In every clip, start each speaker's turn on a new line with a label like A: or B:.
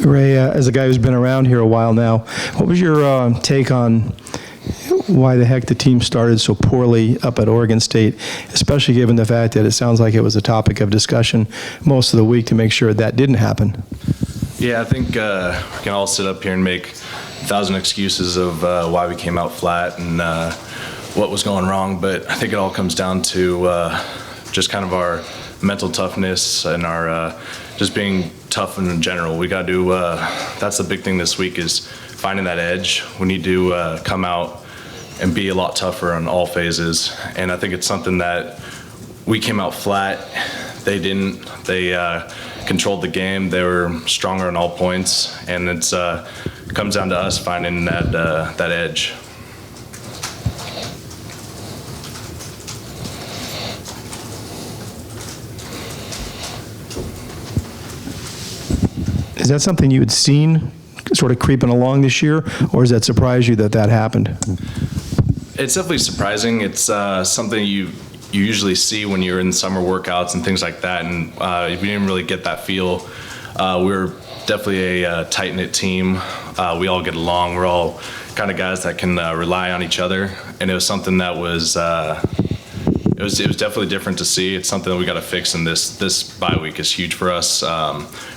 A: Ray, as a guy who's been around here a while now, what was your take on why the heck the team started so poorly up at Oregon State, especially given the fact that it sounds like it was a topic of discussion most of the week to make sure that didn't happen?
B: Yeah, I think we can all sit up here and make 1,000 excuses of why we came out flat and what was going wrong, but I think it all comes down to just kind of our mental toughness and our just being tough in general. We got to that's the big thing this week, is finding that edge. We need to come out and be a lot tougher on all phases, and I think it's something that we came out flat. They didn't. They controlled the game. They were stronger on all points, and it comes down to us finding that edge.
A: Is that something you had seen sort of creeping along this year, or does that surprise you that that happened?
B: It's definitely surprising. It's something you usually see when you're in summer workouts and things like that, and we didn't really get that feel. We're definitely a tight-knit team. We all get along. We're all kind of guys that can rely on each other, and it was something that was it was definitely different to see. It's something that we got to fix, and this bye week is huge for us. We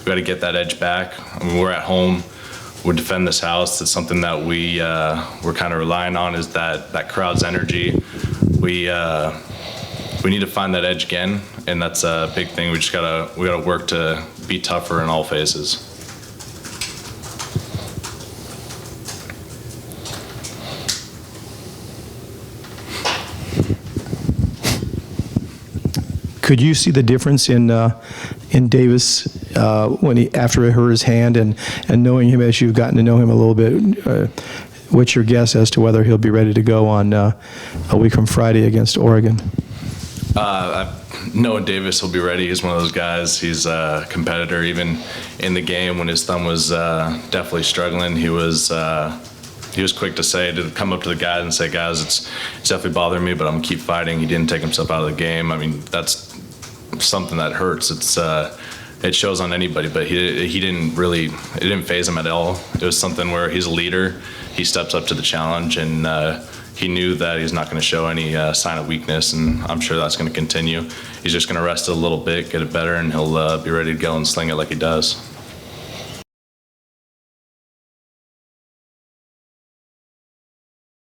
B: got to get that edge back. I mean, we're at home. We defend this house. It's something that we're kind of relying on, is that crowd's energy. We need to find that edge again, and that's a big thing. We gotta work to be tougher in all phases.
A: Could you see the difference in Davis when after he hurt his hand, and knowing him as you've gotten to know him a little bit? What's your guess as to whether he'll be ready to go on a week from Friday against Oregon?
B: Knowing Davis will be ready. He's one of those guys. He's a competitor. Even in the game when his thumb was definitely struggling, he was quick to come up to the guys and say, guys, it's definitely bothering me, but I'm gonna keep fighting. He didn't take himself out of the game. I mean, that's something that hurts. It shows on anybody, but it didn't faze him at all. It was something where he's a leader. He steps up to the challenge, and he knew that he's not going to show any sign of weakness, and I'm sure that's going to continue. He's just going to rest it a little bit, get it better, and he'll be ready to go and sling it like he does.